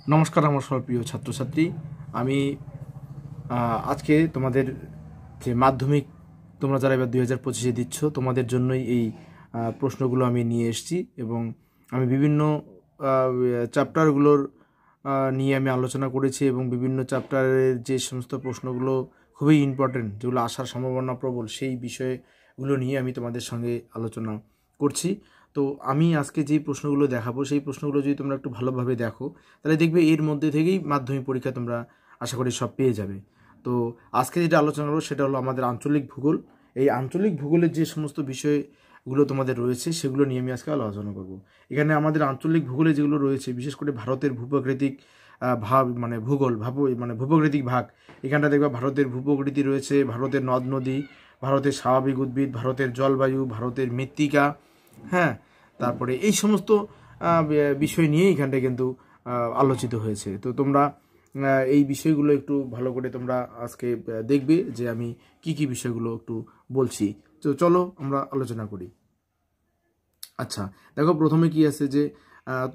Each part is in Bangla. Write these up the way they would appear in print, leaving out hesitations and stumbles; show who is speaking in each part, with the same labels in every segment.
Speaker 1: নমস্কার আমার সব প্রিয় ছাত্রছাত্রী। আমি আজকে তোমাদের যে মাধ্যমিক তোমরা যারা এবার 2025-এ দিচ্ছ তোমাদের জন্যই এই প্রশ্নগুলো আমি নিয়ে এসেছি এবং আমি বিভিন্ন চ্যাপ্টারগুলোর নিয়ে আমি আলোচনা করেছি এবং বিভিন্ন চ্যাপ্টারের যে সমস্ত প্রশ্নগুলো খুবই ইম্পর্টেন্ট, যেগুলো আসার সম্ভাবনা প্রবল, সেই বিষয়গুলো নিয়ে আমি তোমাদের সঙ্গে আলোচনা করছি। তো আমি আজকে যে প্রশ্নগুলো দেখাবো সেই প্রশ্নগুলো যদি তোমরা একটু ভালোভাবে দেখো তাহলে দেখবে এর মধ্যে থেকেই মাধ্যমিক পরীক্ষা তোমরা আশা করি সব পেয়ে যাবে। তো আজকে যেটা আলোচনা করবো সেটা হলো আমাদের আঞ্চলিক ভূগোল। এই আঞ্চলিক ভূগোলের যে সমস্ত বিষয়গুলো তোমাদের রয়েছে সেগুলো নিয়ে আমি আজকে আলোচনা করব। এখানে আমাদের আঞ্চলিক ভূগোলে যেগুলো রয়েছে, বিশেষ করে ভারতের ভূপ্রাকৃতিক ভাব ভূপ্রাকৃতিক ভাগ, এখানটা দেখবা ভারতের ভূপ্রকৃতি রয়েছে, ভারতের নদ নদী, ভারতের স্বাভাবিক উদ্ভিদ, ভারতের জলবায়ু, ভারতের মৃত্তিকা, হ্যাঁ, তারপরে এই সমস্ত বিষয় নিয়ে এখানটায় কিন্তু আলোচিত হয়েছে। তো তোমরা এই বিষয়গুলো একটু ভালো করে তোমরা আজকে দেখবে যে আমি কি কি বিষয়গুলো একটু বলছি। তো চলো আমরা আলোচনা করি। আচ্ছা, দেখো প্রথমে কি আছে যে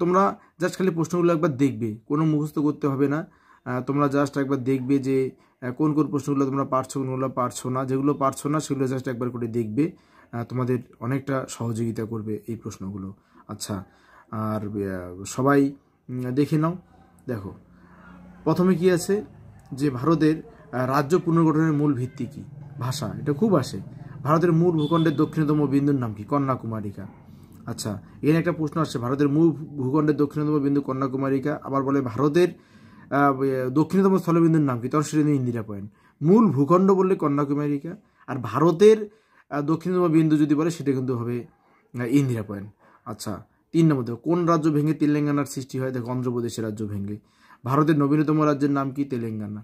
Speaker 1: তোমরা জাস্ট খালি প্রশ্নগুলো একবার দেখবে, কোনো মুখস্থ করতে হবে না। তোমরা জাস্ট একবার দেখবে যে কোন কোন প্রশ্নগুলো তোমরা পারছো, কোনগুলো পারছো না। যেগুলো পারছো না সেগুলো জাস্ট একবার করে দেখবে, তোমাদের অনেকটা সহযোগিতা করবে এই প্রশ্নগুলো। আচ্ছা, আর সবাই দেখে নাও। দেখো প্রথমে কি আছে যে ভারতের রাজ্য পুনর্গঠনের মূল ভিত্তি কি? ভাষা, এটা খুব আসে। ভারতের মূল ভূখণ্ডের দক্ষিণতম বিন্দুর নাম কি? কন্যাকুমারিকা। আচ্ছা, এখানে একটা প্রশ্ন আসছে, ভারতের মূল ভূখণ্ডের দক্ষিণতম বিন্দু কন্যাকুমারিকা। আবার বলে ভারতের দক্ষিণতম স্থলবিন্দুর নাম কি? তখন সেটা ইন্দিরা পয়েন্ট। মূল ভূখণ্ড বললে কন্যাকুমারিকা, আর ভারতের দক্ষিণতম বিন্দু যদি বলে সেটা কিন্তু হবে ইন্দিরা পয়েন্ট। আচ্ছা, 3 নম্বর দেখো, কোন রাজ্য ভেঙে তেলেঙ্গানার সৃষ্টি হয়? দেখো অন্ধ্রপ্রদেশের রাজ্য ভেঙে। ভারতের নবীনতম রাজ্যের নাম কি? তেলেঙ্গানা।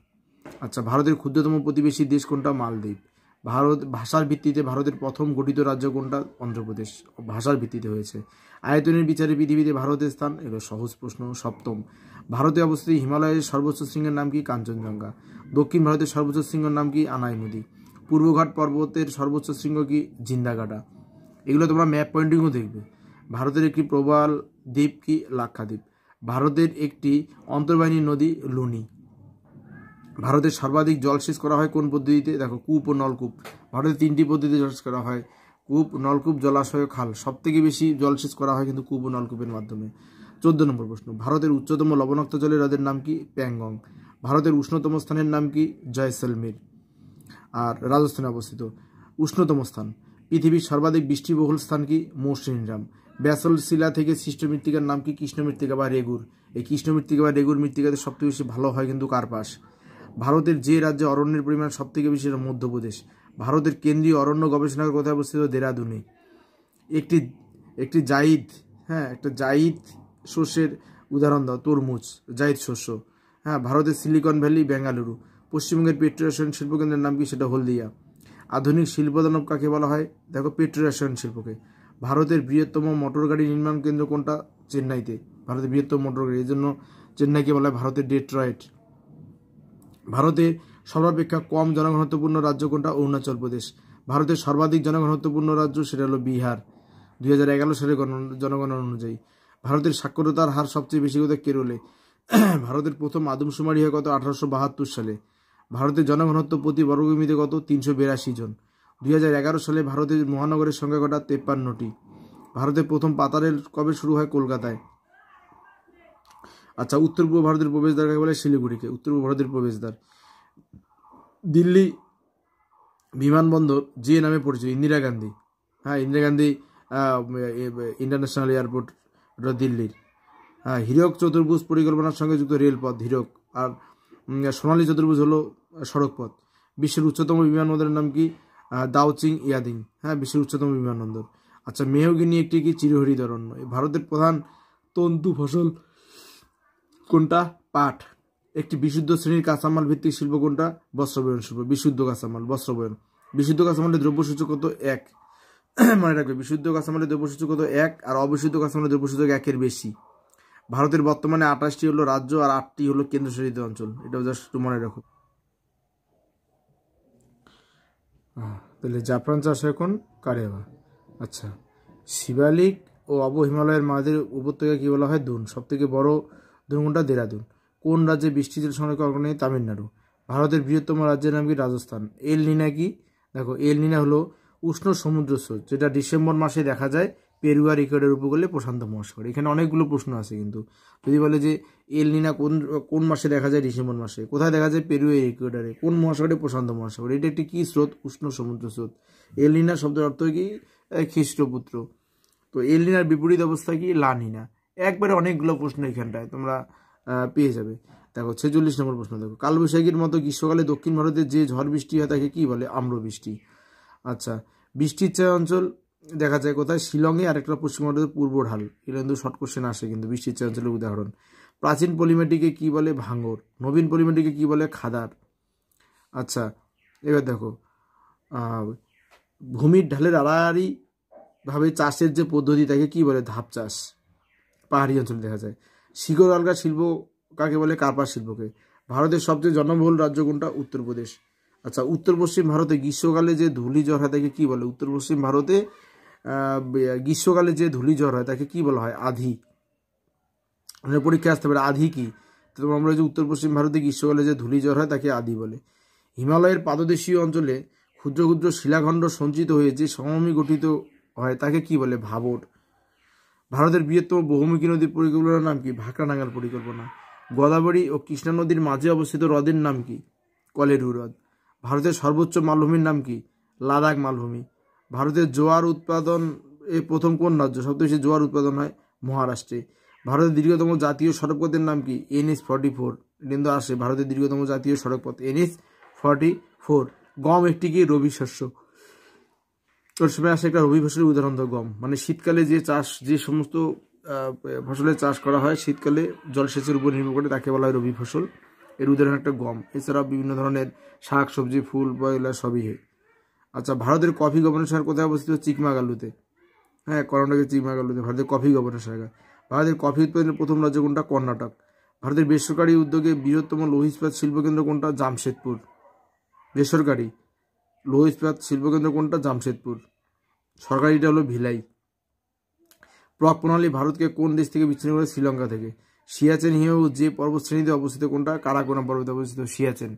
Speaker 1: আচ্ছা, ভারতের ক্ষুদ্রতম প্রতিবেশী দেশ কোনটা? মালদ্বীপ। ভারত ভাষার ভিত্তিতে ভারতের প্রথম গঠিত রাজ্য কোনটা? অন্ধ্রপ্রদেশ। ভাষার ভিত্তিতে হয়েছে। আয়তনের বিচারে পৃথিবীতে ভারতের স্থান, এগুলো সহজ প্রশ্ন। 7ম, ভারতে অবস্থিত হিমালয়ের সর্বোচ্চ শৃঙ্গের নাম কি? কাঞ্চনজঙ্ঘা। দক্ষিণ ভারতের সর্বোচ্চ শৃঙ্গের নাম কি? আনাইমুদি। পূর্বঘাট পর্বতের সর্বোচ্চ শৃঙ্গ কি? জিন্দাগাডা। এগুলো তোমরা ম্যাপ পয়েন্টিংও দেখবে। ভারতের একটি প্রবাল দ্বীপ কি? লাক্ষাদ্বীপ। ভারতের একটি অন্তর্বাহিনী নদী লুনি। ভারতের সর্বাধিক জলসেচ করা হয় কোন পদ্ধতিতে? দেখো কূপ ও নলকূপ। ভারতের 3টি পদ্ধতিতে জলসেচ করা হয়, কূপ, নলকূপ, জলাশয়, খাল। সব থেকে বেশি জলসেচ করা হয় কিন্তু কূপ ও নলকূপের মাধ্যমে। 14 নম্বর প্রশ্ন, ভারতের উচ্চতম লবণাক্ত জলের হ্রদের নাম কি? প্যাংগং। ভারতের উষ্ণতম স্থানের নাম কি? জয়সলমের, আর রাজস্থানে অবস্থিত। উষ্ণতম স্থান। পৃথিবীর সর্বাধিক বৃষ্টিবহুল স্থান কি? মৌসিনরাম। ব্যাসল্ট শিলা থেকে সৃষ্ট মৃত্তিকার নাম কি? কৃষ্ণ মৃত্তিকা বা রেগুর। এই কৃষ্ণ মৃত্তিকা বা রেগুর মৃত্তিকাতে সবথেকে বেশি ভালো হয় কিন্তু কার্পাস। ভারতের যে রাজ্যে অরণ্যের পরিমাণ সবথেকে বেশি, মধ্যপ্রদেশ। ভারতের কেন্দ্রীয় অরণ্য গবেষণাগার কোথায় অবস্থিত? দেরাদুনে। একটি জাইদ, একটা জাইদ শস্যের উদাহরণ দাও। তরমুজ, জাইদ শস্য। ভারতের সিলিকন ভ্যালি বেঙ্গালুরু। পশ্চিমবঙ্গের পেট্রোরসায়ন শিল্পকেন্দ্রের নাম কি? সেটা হলদিয়া। আধুনিক শিল্পদানব কাকে বলা হয়? দেখো পেট্রোরসায়ন শিল্পকে। ভারতের বৃহত্তম মোটর গাড়ি নির্মাণ কেন্দ্র কোনটা? চেন্নাইতে। ভারতের বৃহত্তম মোটর গাড়ি, এই জন্য চেন্নাইকে বলা হয় ভারতের ডেট্রয়েট। ভারতের সর্বাপেক্ষা কম জনঘনত্বপূর্ণ রাজ্য কোনটা? অরুণাচল প্রদেশ। ভারতের সর্বাধিক জনঘনত্বপূর্ণ রাজ্য, সেটা হলো বিহার 2011 সালের জনগণনা অনুযায়ী। ভারতের সাক্ষরতার হার সবচেয়ে বেশি কোথায়? কেরলে। ভারতের প্রথম আদমশুমারি হয় কত? 1872 সালে। ভারতের জনঘনত্ব প্রতি বর্গকিমিতে কত? 382 জন। 2011 সালে ভারতের মহানগরের সংখ্যা কটা? 53টি। ভারতের প্রথম পাতা রেল কবে শুরু হয়? কলকাতায়। আচ্ছা, উত্তর পূর্ব ভারতের প্রবেশদ্বার কাকে বলে? শিলিগুড়িকে উত্তর পূর্ব ভারতের প্রবেশদ্বার। দিল্লি বিমানবন্দর যে নামে পরিচিত? ইন্দিরা গান্ধী। ইন্দিরা গান্ধী ইন্টারন্যাশনাল এয়ারপোর্ট, ওটা দিল্লির। হীরক চতুর্ভুজ পরিকল্পনার সঙ্গে যুক্ত রেলপথ হীরক, আর সোনালী চতুর্ভুজ হলো সড়কপথ। বিশ্বের উচ্চতম বিমানবন্দরের নাম কি? দাউচিং ইয়াদিং। বিশ্বের উচ্চতম বিমানবন্দর। আচ্ছা, মেহগিনি একটি কি? চিরহরিত অরণ্য। ভারতের প্রধান তন্তু ফসল কোনটা? পাট। একটি বিশুদ্ধ শ্রেণীর কাঁচামাল ভিত্তিক শিল্প কোনটা? বস্ত্রবয়ন শিল্প। বিশুদ্ধ কাঁচামাল, বস্ত্রবয়ন। বিশুদ্ধ কাঁচামালের দ্রব্যসূচক কত? 1। মনে রাখবে, বিশুদ্ধ কাঁচামালের দ্রব্যসূচক কত? 1, আর অবিশুদ্ধ কাঁচামালের দ্রব্যসূচক 1-এর বেশি। ভারতের বর্তমানে 28টি হলো রাজ্য আর 8টি হলো কেন্দ্রশাসিত অঞ্চল, এটাও জাস্ট একটু মনে রাখো। তাহলে জাফরান চাষ এখন কারেবা। আচ্ছা, শিবালিক ও অব হিমালয়ের মাঝের উপত্যকা কি বলা হয়? দুন। সব থেকে বড় দুন কোনটা? দেরাদুন। কোন রাজ্যে বৃষ্টিজল সংরক্ষণ নেই? তামিলনাড়ু। ভারতের বৃহত্তম রাজ্যের নাম কি? রাজস্থান। এল নিনা কি? দেখো, এল নিনা হলো উষ্ণ সমুদ্র স্রোত, যেটা ডিসেম্বর মাসে দেখা যায় পেরু আর ইকুয়েডর উপকূলে প্রশান্ত মহাসাগর। এখানে অনেকগুলো প্রশ্ন আছে, কিন্তু যদি বলে যে এল নিনা কোন কোন মাসে দেখা যায়? ডিসেম্বর মাসে। কোথায় দেখা যায়? পেরু আর ইকুয়েডরে। কোন মহাসাগরে? প্রশান্ত মহাসাগর। এটা একটি কি স্রোত? উষ্ণ সমুদ্র স্রোত। এল নিনা শব্দের অর্থ কি? খ্রিস্টপুত্র। তো এল নিনার বিপরীত অবস্থা কি? লা নিনা। একবারে অনেকগুলো প্রশ্ন এখানটায় তোমরা পেয়ে যাবে। দেখো 46 নম্বর প্রশ্ন, দেখো, কালবৈশাখীর মতো গ্রীষ্মকালে দক্ষিণ ভারতে যে ঝড় বৃষ্টি হয় তাকে কি বলে? আম্রবৃষ্টি। আচ্ছা, বৃষ্টির চায় অঞ্চল দেখা যায় কোথায়? শিলংয়ে। আরেকটা পশ্চিম ভারতের পূর্ব ঢাল। এটা কিন্তু শর্ট কোশ্চেন আসে, কিন্তু বৃষ্টির চায় অঞ্চলের উদাহরণ। প্রাচীন পলিমাটিকে কি বলে? ভাঙর। নবীন পলিমাটিকে কি বলে? খাদার। আচ্ছা, এবার দেখো, ভূমির ঢালের আড়াআড়ি ভাবে চাষের যে পদ্ধতি তাকে কি বলে? ধাপ চাষ। পাহাড়ি অঞ্চলে দেখা যায়। শিকড় আলগা শিল্প কাকে বলে? কার্পাস শিল্পকে। ভারতের সবচেয়ে জনবহুল রাজ্য কোনটা? উত্তরপ্রদেশ। আচ্ছা, উত্তর পশ্চিম ভারতে গ্রীষ্মকালে যে ধূলিঝড় হয় তাকে কি বলে? উত্তর পশ্চিম ভারতে গ্রীষ্মকালে যে ধূলিঝড় হয় তাকে কি বলা হয়? আধি। আমাদের পরীক্ষা আসতে পারে আধি কি? তো আমরা যে উত্তর পশ্চিম ভারতে গ্রীষ্মকালে যে ধূলিঝড় হয় তাকে আধি বলে। হিমালয়ের পাদদেশীয় অঞ্চলে ক্ষুদ্র ক্ষুদ্র শিলাখণ্ড সঞ্চিত হয়ে যে সমভূমি গঠিত হয় তাকে কি বলে? ভাবর। ভারতের বৃহত্তম বহুমুখী নদীর পরিকল্পনার নাম কি? ভাকরানাঙ্গাল পরিকল্পনা। গোদাবরী ও কৃষ্ণা নদীর মাঝে অবস্থিত হ্রদের নাম কি? কলেরু হ্রদ। ভারতের সর্বোচ্চ মালভূমির নাম কি? লাদাখ মালভূমি। ভারতের জোয়ার উৎপাদন প্রথম কোন রাজ্য? সবচেয়ে বেশি জোয়ার উৎপাদন হয় মহারাষ্ট্রে। ভারতের দীর্ঘতম জাতীয় সড়কপথের নাম কি? NH-44। কিন্তু আসে ভারতের দীর্ঘতম জাতীয় সড়কপথ NH-44। গম একটি কি? রবি শস্য। তোর সময় আসে একটা রবি ফসলের উদাহরণ তো গম। মানে শীতকালে যে চাষ, যে সমস্ত ফসলের চাষ করা হয় শীতকালে জলসেচের উপর নির্ভর করে তাকে বলা হয় রবি ফসল। এর উদাহরণ একটা গম। এছাড়াও বিভিন্ন ধরনের শাক সবজি ফুল বা এগুলো সবই হয়। আচ্ছা, ভারতের কফি গবেষণাগার কোথায় অবস্থিত? চিকমাগালুতে। হ্যাঁ, কর্ণাটকের চিকমাগালুতে ভারতের কফি গবেষণাগার। ভারতের কফি উৎপাদনের প্রথম রাজ্য কোনটা? কর্ণাটক। ভারতের বেসরকারি উদ্যোগে বৃহত্তম লৌহ ইস্পাত শিল্পকেন্দ্র কোনটা? জামশেদপুর। বেসরকারি লৌহ ইস্পাত শিল্পকেন্দ্র কোনটা? জামশেদপুর। সরকারিটা হলো ভিলাই। ব্লক প্রণালী ভারতকে কোন দেশ থেকে বিচ্ছিন্ন করে? শ্রীলঙ্কা থেকে। সিয়াচেন হিমবাহ যে পর্বতশ্রেণীতে অবস্থিত কোনটা? কারাকোরাম পর্বতে অবস্থিত সিয়াচেন।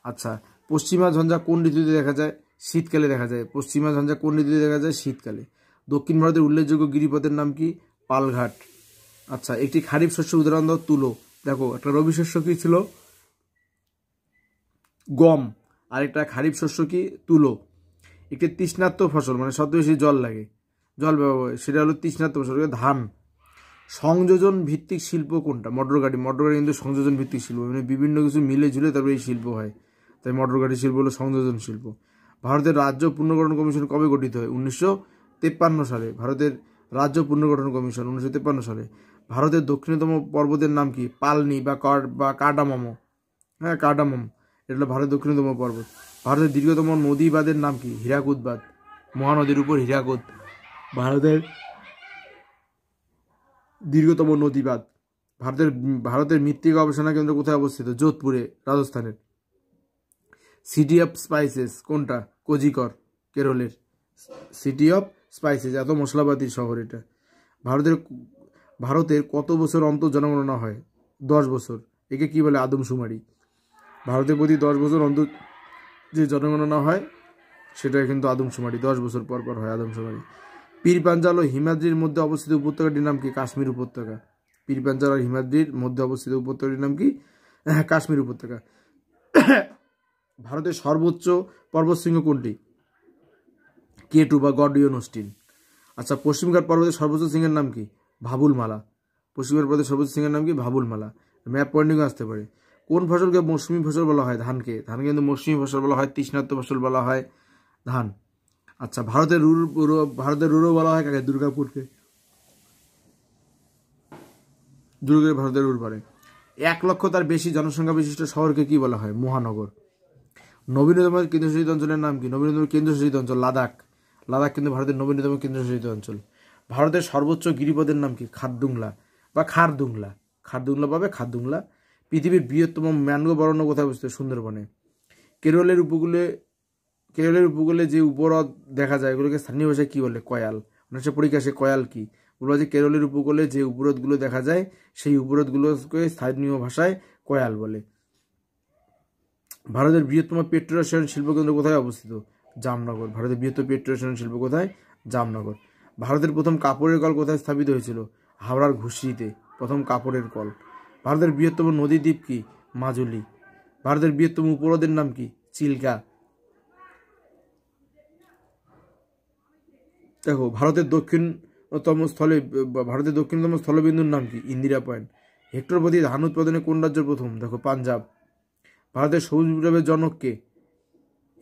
Speaker 1: আচ্ছা, পশ্চিমা ঝঞ্ঝা কোন ঋতুতে দেখা যায়? শীতকালে দেখা যায়। পশ্চিমা ঝঞ্ঝা কোন ঋতুতে দেখা যায়? শীতকালে। দক্ষিণ ভারতের উল্লেখযোগ্য গিরিপথের নাম কি? পালঘাট। আচ্ছা, একটি খারিফ শস্য উদাহরণ দাও। তুলো। দেখো, একটা রবি শস্য কি ছিল? গম। আর একটা খারিফ শস্য কি? তুলো। একটি তৃষ্ণার্ত ফসল, মানে সবচেয়ে বেশি জল লাগে, জল ব্যবহার, সেটা হলো তৃষ্ণার্ত ফসল। ধান। সংযোজন ভিত্তিক শিল্প কোনটা? মোটর গাড়ি। মোটর গাড়ি কিন্তু সংযোজন ভিত্তিক শিল্প, মানে বিভিন্ন কিছু মিলে ঝুলে তারপরে এই শিল্প হয়, তাই মোটর গাড়ি শিল্প হলো সংযোজন শিল্প। ভারতের রাজ্য পুনর্গঠন কমিশন কবে গঠিত হয়? 1953 সালে। ভারতের রাজ্য পুনর্গঠন কমিশন 1953 সালে। ভারতের দক্ষিণতম পর্বতের নাম কি? পালনি বা কার্ডামম। হ্যাঁ, কার্ডামম। এটা হলো ভারতের দক্ষিণতম পর্বত। ভারতের দীর্ঘতম নদী বাঁধের নাম কি? হীরাকুদ বাঁধ। মহানদীর উপর হীরাকুদ ভারতের দীর্ঘতম নদী বাঁধ। ভারতের মৃত্তিকা গবেষণা কেন্দ্র কোথায় অবস্থিত? যোধপুরে, রাজস্থানের। সিটি অফ স্পাইসেস কোনটা? কোজিকর, কেরলের। সিটি অফ স্পাইসেস, এত মশলাপাতির শহর এটা। ভারতের কত বছর অন্তর জনগণনা হয়? 10 বছর। একে কি বলে? আদমশুমারি। ভারতের প্রতি 10 বছর অন্তর যে জনগণনা হয় সেটা কিন্তু আদমশুমারি। 10 বছর পর পর হয় আদমশুমারি। পীর পাঞ্জাল ও হিমাদ্রির মধ্যে অবস্থিত উপত্যকাটির নাম কি? কাশ্মীর উপত্যকা। পীর পাঞ্জাল আর হিমাদ্রির মধ্যে অবস্থিত উপত্যকাটির নাম কি? কাশ্মীর উপত্যকা। ভারতের সর্বোচ্চ পর্বতশৃঙ্গ কোনটি? K2 বা গর্ডিয়ন অস্টিন। আচ্ছা, পশ্চিমঘাট পর্বতের সর্বোচ্চ শৃঙ্গের নাম কি? ভাবুলমালা। পশ্চিমঘাট পর্বতের সর্বোচ্চ শৃঙ্গের নাম কি? ভাবুলমালা। ম্যাপ পয়েন্টিং আসতে পারে। কোন ফসলকে মৌসুমী ফসল বলা হয়? ধানকে কিন্তু মৌসুমী ফসল বলা হয়, তৃষ্ণার্ত ফসল বলা হয় ধান। আচ্ছা, ভারতের রুরো বলা হয় কাকে? দুর্গাপুরকে। ভারতের রুর পারে। 1 লক্ষ তার বেশি জনসংখ্যা বিশিষ্ট শহরকে কি বলা হয়? মহানগর। নবীনতম কেন্দ্রশাসিত অঞ্চলের নাম কি? নবীনতম কেন্দ্রশাসিত অঞ্চল লাদাখ। লাদাখ কিন্তু ভারতের নবীনতম কেন্দ্রশাসিত অঞ্চল। ভারতের সর্বোচ্চ গিরিপথের নাম কি? খারদুংলা বা খারদুংলা। খারদুংলা পাবে, খারদুংলা। পৃথিবীর বৃহত্তম ম্যানগ্রোভ অরণ্য কোথায় অবস্থিত? সুন্দরবনে। কেরলের উপকূলে যে উপহ্রদ দেখা যায় এগুলোকে স্থানীয় ভাষায় কি বলে? কয়াল। মানুষের পরীক্ষা আসে কয়াল কি? বলবো যে কেরলের উপকূলে যে উপহ্রদগুলো দেখা যায় সেই উপহ্রদগুলোকে স্থানীয় ভাষায় কয়াল বলে। ভারতের বৃহত্তম পেট্রোরসায়ন শিল্পকেন্দ্র কোথায় অবস্থিত? জামনগর। ভারতের বৃহত্তম পেট্রোরসায়ন শিল্প কোথায়? জামনগর। ভারতের প্রথম কাপড়ের কল কোথায় স্থাপিত হয়েছিল? হাওড়ার ঘুষরিতে প্রথম কাপড়ের কল। ভারতের বৃহত্তম নদী দ্বীপ কি? মাজুলি। ভারতের বৃহত্তম উপহ্রদের নাম কি? চিল্কা। দেখো ভারতের দক্ষিণতম স্থলবিন্দুর নাম কি? ইন্দিরা পয়েন্ট। হেক্টর প্রতি ধান উৎপাদনে কোন রাজ্য প্রথম? দেখো পাঞ্জাব। ভারতের সবুজ বিপ্লবের জনক কে?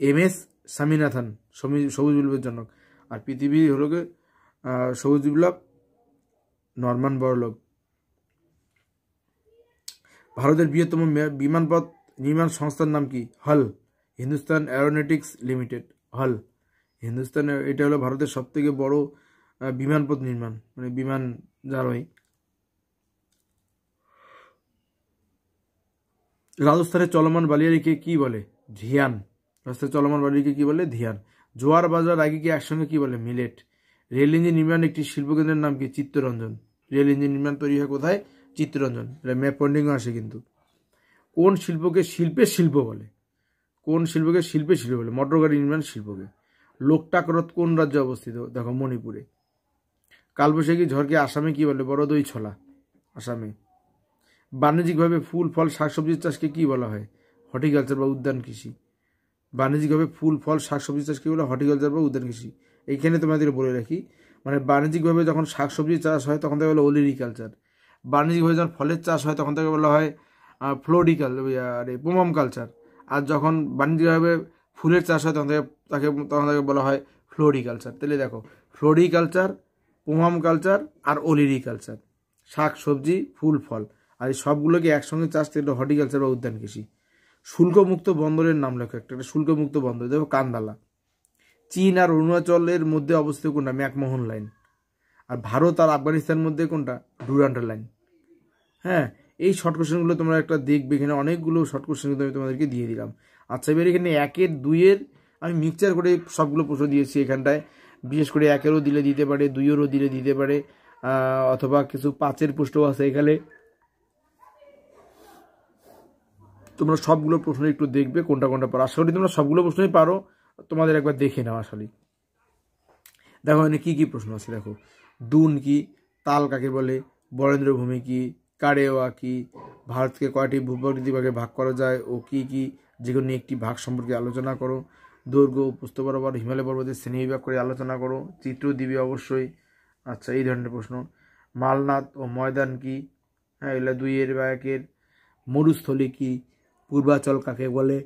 Speaker 1: MS স্বামীনাথন সবুজ বিপ্লবের জনক। আর পৃথিবী হলো গে সবুজ বিপ্লব নরমান বরলগ। ভারতের বৃহত্তম বিমানপথ নির্মাণ সংস্থার নাম কি? হল। Hindustan aeronautics limited. হল হিন্দুস্তান, এটা হলো ভারতের সবথেকে বড় বিমানপথ নির্মাণ, মানে বিমান যার হয়। রাজস্থানের চলমান বালিয়াড়িকে কি বলে? ধিয়ান। রাজস্থানের চলমান বালিয়াড়িকে কি বলে? ধিয়ান। জোয়ার বাজরা রাগিকে একসঙ্গে কি বলে? মিলেট। রেল ইঞ্জিন নির্মাণ একটি শিল্পকেন্দ্রের নাম কি? চিত্তরঞ্জন। রেল ইঞ্জিন নির্মাণ তৈরি হয় কোথায়? চিত্তরঞ্জন। এটা ম্যাপ পয়েন্টিংও আসে কিন্তু। কোন শিল্পকে শিল্পের শিল্প বলে? কোন শিল্পকে শিল্পের শিল্প বলে? মোটর গাড়ি নির্মাণ শিল্পকে। লোকটাক হ্রদ কোন রাজ্যে অবস্থিত? দেখো মণিপুরে। কালবৈশাখী ঝড়কে আসামে কি বলে? বড় দই ছলা। আসামে। বাণিজ্যিকভাবে ফুল ফল শাকসবজির চাষকে কি বলা হয়? হর্টিকালচার বা উদ্যান কৃষি। বাণিজ্যিকভাবে ফুল ফল শাকসবজি চাষকে বলে হর্টিকালচার বা উদ্যান কৃষি। এইখানে তোমাদের বলে রাখি, মানে বাণিজ্যিকভাবে যখন শাকসবজি চাষ হয় তখন তাকে বলে ওলিরিকালচার। বাণিজ্যিকভাবে যখন ফলের চাষ হয় তখন তাকে বলা হয় পোমাম কালচার। আর যখন বাণিজ্যিকভাবে ফুলের চাষ হয় তখন তাকে বলা হয় ফ্লোরিকালচার। তাহলে দেখো ফ্লোরিকালচার, পোমাম কালচার আর ওলিরিকালচার, শাক সবজি ফুল ফল, আর এই সবগুলোকে একসঙ্গে চাষ থেকে হর্টিকালচার বা উদ্যান কৃষি। শুল্কমুক্ত বন্দরের নাম লেখো একটা। শুল্কমুক্ত বন্দর দেখো কান্দালা। চীন আর অরুণাচলের মধ্যে অবস্থিত কোনটা? McMahon line. আর ভারত আর আফগানিস্তানের মধ্যে কোনটা? Durand line. হ্যাঁ, এই শর্ট কোশ্চেনগুলো তোমরা একটা দেখবে, এখানে অনেকগুলো শর্ট কোশ্চেন কিন্তু আমি তোমাদেরকে দিয়ে দিলাম। আচ্ছা, এবার এখানে 1-এর 2-এর আমি মিক্সচার করে সবগুলো প্রশ্ন দিয়েছি এখানটায়। বিশেষ করে 1-এরও দিলে দিতে পারে, 2-এরও দিলে দিতে পারে, অথবা কিছু 5-এর প্রশ্নও আছে এখানে। তোমরা সবগুলো প্রশ্ন একটু দেখবে কোনটা কোনটা পারো। আশা করি তোমরা সবগুলো প্রশ্নই পারো, তোমাদের একবার দেখে নাও আসলে। দেখো এখানে কী কী প্রশ্ন আছে দেখো। দুন কি? তাল কাকে বলে? বরেন্দ্র ভূমি কি? কারেওয়া কি? ভারতকে কয়টি ভূপ্রকৃতি ভাগে ভাগ করা যায় ও কি কি? যেগুলো একটি ভাগ সম্পর্কে আলোচনা করো। দৈর্ঘ্য ও প্রস্থ বরাবর হিমালয় পর্বতের শ্রেণীবিভাগ করে আলোচনা করো। চিত্র দিবি অবশ্যই। আচ্ছা, এই ধরনের প্রশ্ন। মালনাদ ও ময়দান কি? হ্যাঁ, এগুলো 2-এর বা 1-এর। মরুস্থলী কি? পূর্বাচল কাকে বলে?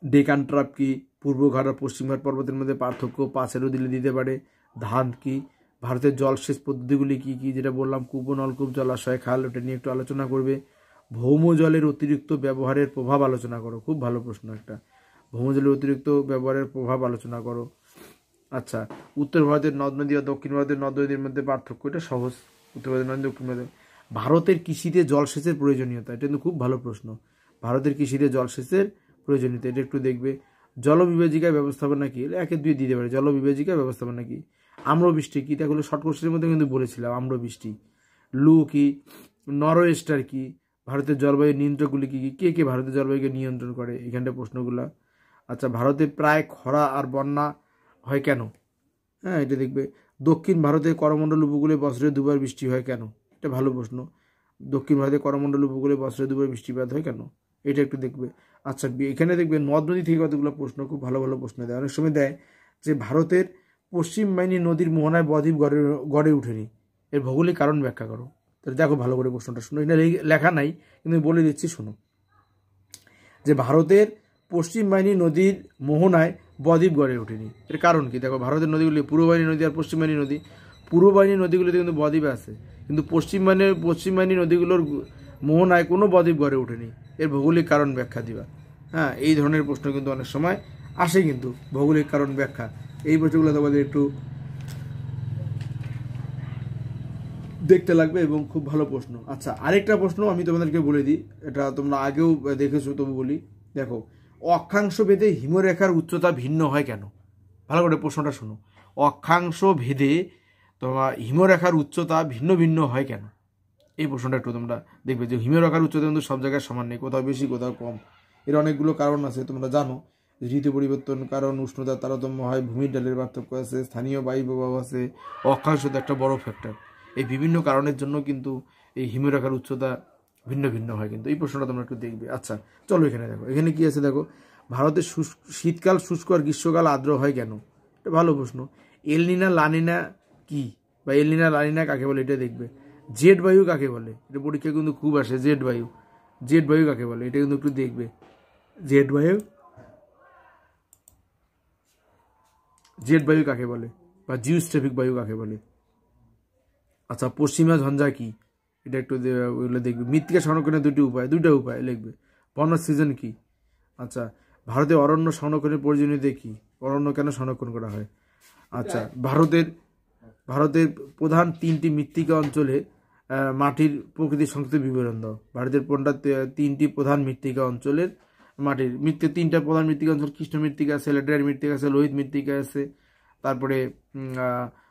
Speaker 1: ডেকান ট্রাপ কি? পূর্বঘাট আর পশ্চিমঘাট পর্বতের মধ্যে পার্থক্য 5-এরও দিলে দিতে পারে। ধান কি? ভারতের জলসেচ পদ্ধতিগুলি কি কি? যেটা বললাম, কূপ, নলকূপ, জলাশয়, খাল, ওটা নিয়ে একটু আলোচনা করবে। ভৌম জলের অতিরিক্ত ব্যবহারের প্রভাব আলোচনা করো। খুব ভালো প্রশ্ন একটা। ভৌম জলের অতিরিক্ত ব্যবহারের প্রভাব আলোচনা করো। আচ্ছা, উত্তর ভারতের নদ নদী আর দক্ষিণ ভারতের নদ নদীর মধ্যে পার্থক্য, এটা সহজ। উত্তর ভারতের নদী, দক্ষিণ ভারতের। ভারতের কৃষিতে জলসেচের প্রয়োজনীয়তা, এটা কিন্তু খুব ভালো প্রশ্ন। ভারতের কৃষিতে জলসেচের প্রয়োজনীয়তা, এটা একটু দেখবে। জলবিভাজিকা ব্যবস্থাপনা কি? 1-এর 2 দিতে পারে। জলবিভাজিকা ব্যবস্থাপনা কি? আম্রবৃষ্টি কি? এগুলো শর্ট কোশ্চেনের মধ্যে কিন্তু বলেছিলাম। আম্রবৃষ্টি। লু কি? নরওয়েস্টার কি? ভারতের জলবায়ু নিয়ন্ত্রকগুলি কি কি? কে কে ভারতের জলবায়ুকে নিয়ন্ত্রণ করে? এখানটা প্রশ্নগুলো। আচ্ছা, ভারতে প্রায় খরা আর বন্যা হয় কেন? হ্যাঁ, এটা দেখবে। দক্ষিণ ভারতের করমণ্ডল উপকূলে বছরে 2বার বৃষ্টি হয় কেন? এটা ভালো প্রশ্ন। দক্ষিণ ভারতের করমণ্ডল উপকূলে বছরে 2বার বৃষ্টিপাত হয় কেন? এটা একটু দেখবে। আচ্ছা, এখানে দেখবে নদ নদী থেকে কতগুলো প্রশ্ন, খুব ভালো ভালো প্রশ্ন দেয়। অনেক সময় দেয় যে ভারতের পশ্চিম বাহিনী নদীর মোহনায় বদ্বীপ গড়ে উঠেনি, এর ভৌগোলিক কারণ ব্যাখ্যা করো। তাহলে দেখো ভালো করে প্রশ্নটা শুনো, এটা লেখা নাই কিন্তু বলে দিচ্ছি শোনো। যে ভারতের পশ্চিম বাহিনী নদীর মোহনায় বদ্বীপ গড়ে ওঠেনি, এর কারণ কি? দেখো ভারতের নদীগুলি পূর্ব বাহিনী নদী আর পশ্চিম বাহিনী নদী। পূর্ব বাহিনী নদীগুলিতে কিন্তু বদ্বীপ আছে, কিন্তু পশ্চিম বাহিনী নদীগুলোর মোহনায় কোনো বদ্বীপ গড়ে ওঠেনি, এর ভৌগোলিক কারণ ব্যাখ্যা দিবা। হ্যাঁ, এই ধরনের প্রশ্ন কিন্তু অনেক সময় আসে, কিন্তু ভৌগোলিক কারণ ব্যাখ্যা, এই প্রশ্নগুলো তোমাদের একটু দেখতে লাগবে এবং খুব ভালো প্রশ্ন। আচ্ছা, আরেকটা প্রশ্ন আমি তোমাদেরকে বলে দিই, এটা তোমরা আগেও দেখেছো তবু বলি। দেখো, অক্ষাংশ ভেদে হিমরেখার উচ্চতা ভিন্ন হয় কেন? ভালো করে প্রশ্নটা শোনো। অক্ষাংশ ভেদে তোমার হিমরেখার উচ্চতা ভিন্ন ভিন্ন হয় কেন? এই প্রশ্নটা একটু তোমরা দেখবে যে হিমরেখার উচ্চতা কিন্তু সব জায়গায় সমান নেই, কোথাও বেশি কোথাও কম। এর অনেকগুলো কারণ আছে, তোমরা জানো। ঋতু পরিবর্তন কারণ, উষ্ণতার তারতম্য হয়, ভূমির ডালের পার্থক্য আছে, স্থানীয় বায়ু প্রভাব আছে, অক্ষাংশ তো একটা বড় ফ্যাক্টর। এই বিভিন্ন কারণের জন্য কিন্তু এই হিমরেখার উচ্চতা ভিন্ন ভিন্ন হয় কিন্তু। এই প্রশ্নটা তোমরা একটু দেখবে। আচ্ছা চলো এখানে দেখো, এখানে কি আছে দেখো, ভারতের শীতকাল শুষ্ক আর গ্রীষ্মকাল আর্দ্র হয় কেন? এটা ভালো প্রশ্ন। এলনিনা লানিনা কি, বা এলনিনা লানিনা কাকে বলে এটা দেখবে। জেট বায়ু কাকে বলে, এটা পরীক্ষা কিন্তু খুব আসে। জেট বায়ু, জেট বায়ু কাকে বলে এটা কিন্তু একটু দেখবে। জেট বায়ু, জেট বায়ু কাকে বলে, বা জিওস্ট্রাফিক বায়ু কাকে বলে। আচ্ছা পশ্চিমা ঝঞ্ঝা কি, এটা একটু ওইগুলো দেখবে। মৃত্তিকা সংরক্ষণের দুইটা উপায় লিখবে। বনাস সিজন কি। আচ্ছা ভারতে অরণ্য সংরক্ষণের প্রয়োজনীয়তা কি, অরণ্য কেন সংরক্ষণ করা হয়। আচ্ছা ভারতের প্রধান 3টি মৃত্তিকা অঞ্চলে মাটির প্রকৃতির সংক্ষিপ্ত বিবরণ দাও। ভারতের 3টি প্রধান মৃত্তিকা অঞ্চলের মাটির 3টা প্রধান মৃত্তিকা অঞ্চল, কৃষ্ণ মৃত্তিকা আছে, ল্যাটেরাইট মৃত্তিকা আছে, লোহিত মৃত্তিকা আছে, তারপরে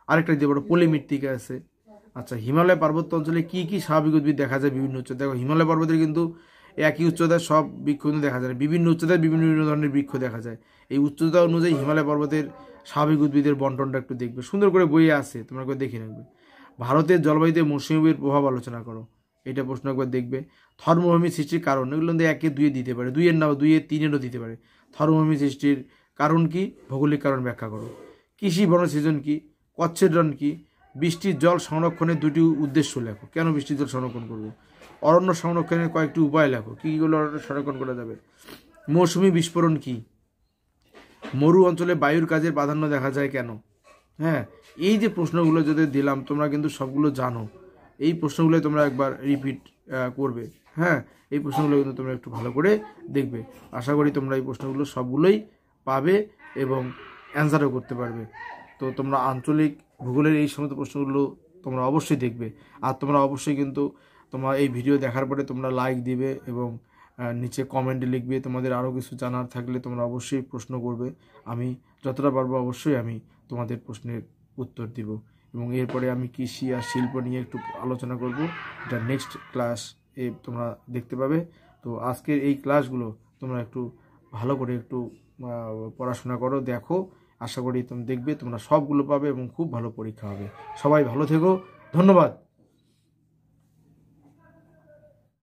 Speaker 1: আরেকটা দিতে পারো পলি মৃত্তিকা আছে। আচ্ছা হিমালয় পার্বত্য অঞ্চলে কি কি স্বাভাবিক উদ্ভিদ দেখা যায় বিভিন্ন উচ্চতা। দেখো হিমালয় পর্বতের কিন্তু একই উচ্চতায় সব বৃক্ষ কিন্তু দেখা যায় না, বিভিন্ন উচ্চতায় বিভিন্ন বিভিন্ন ধরনের বৃক্ষ দেখা যায়। এই উচ্চতা অনুযায়ী হিমালয় পর্বতের স্বাভাবিক উদ্ভিদের বন্টনটা একটু দেখবে, সুন্দর করে বইয়ে আছে, তোমরা একবার দেখে রাখবে। ভারতের জলবায়ুতে মৌসুমী বায়ুর প্রভাব আলোচনা করো, এটা প্রশ্ন একবার দেখবে। থর্মভূমি সৃষ্টির কারণ, এগুলো 1 2 দিতে পারে, 2 এর নাও 2 এর 3 দিতে পারে। থর্মভূমি সৃষ্টির কারণ কি, ভৌগোলিক কারণ ব্যাখ্যা করো। কৃষি বনসৃজন কি, কচ্ছেদন কি, বৃষ্টির জল সংরক্ষণের 2টি উদ্দেশ্য লেখো, কেন বৃষ্টির জল সংরক্ষণ করবো। অরণ্য সংরক্ষণের কয়েকটি উপায় লেখো, কী কীগুলো অরণ্য সংরক্ষণ করা যাবে। মৌসুমী বিস্ফোরণ কি, মরু অঞ্চলে বায়ুর কাজের প্রাধান্য দেখা যায় কেন। হ্যাঁ এই যে প্রশ্নগুলো যদি দিলাম তোমরা কিন্তু সবগুলো জানো, এই প্রশ্নগুলো তোমরা একবার রিপিট করবে। হ্যাঁ এই প্রশ্নগুলো কিন্তু তোমরা একটু ভালো করে দেখবে। আশা করি তোমরা এই প্রশ্নগুলো সবগুলোই পাবে এবং অ্যান্সারও করতে পারবে। তো তোমরা আঞ্চলিক ভূগোলের এই সমস্ত প্রশ্নগুলো তোমরা অবশ্যই দেখবে। আর তোমরা অবশ্যই কিন্তু তোমরা এই ভিডিও দেখার পরে তোমরা লাইক দিবে এবং নিচে কমেন্টে লিখবে। তোমাদের আরও কিছু জানার থাকলে তোমরা অবশ্যই প্রশ্ন করবে, আমি যতটা পারবো অবশ্যই আমি তোমাদের প্রশ্নের উত্তর দিব। এবং এরপরে আমি কৃষি আর শিল্প নিয়ে একটু আলোচনা করব, এটা নেক্সট ক্লাস তোমরা দেখতে পাবে। তো আজকের এই ক্লাসগুলো তোমরা একটু ভালো করে একটু পড়াশোনা করো, দেখো, আশা করি তুমি দেখবে তোমরা সবগুলো পাবে এবং খুব ভালো পরীক্ষা হবে। সবাই ভালো থেকো, ধন্যবাদ।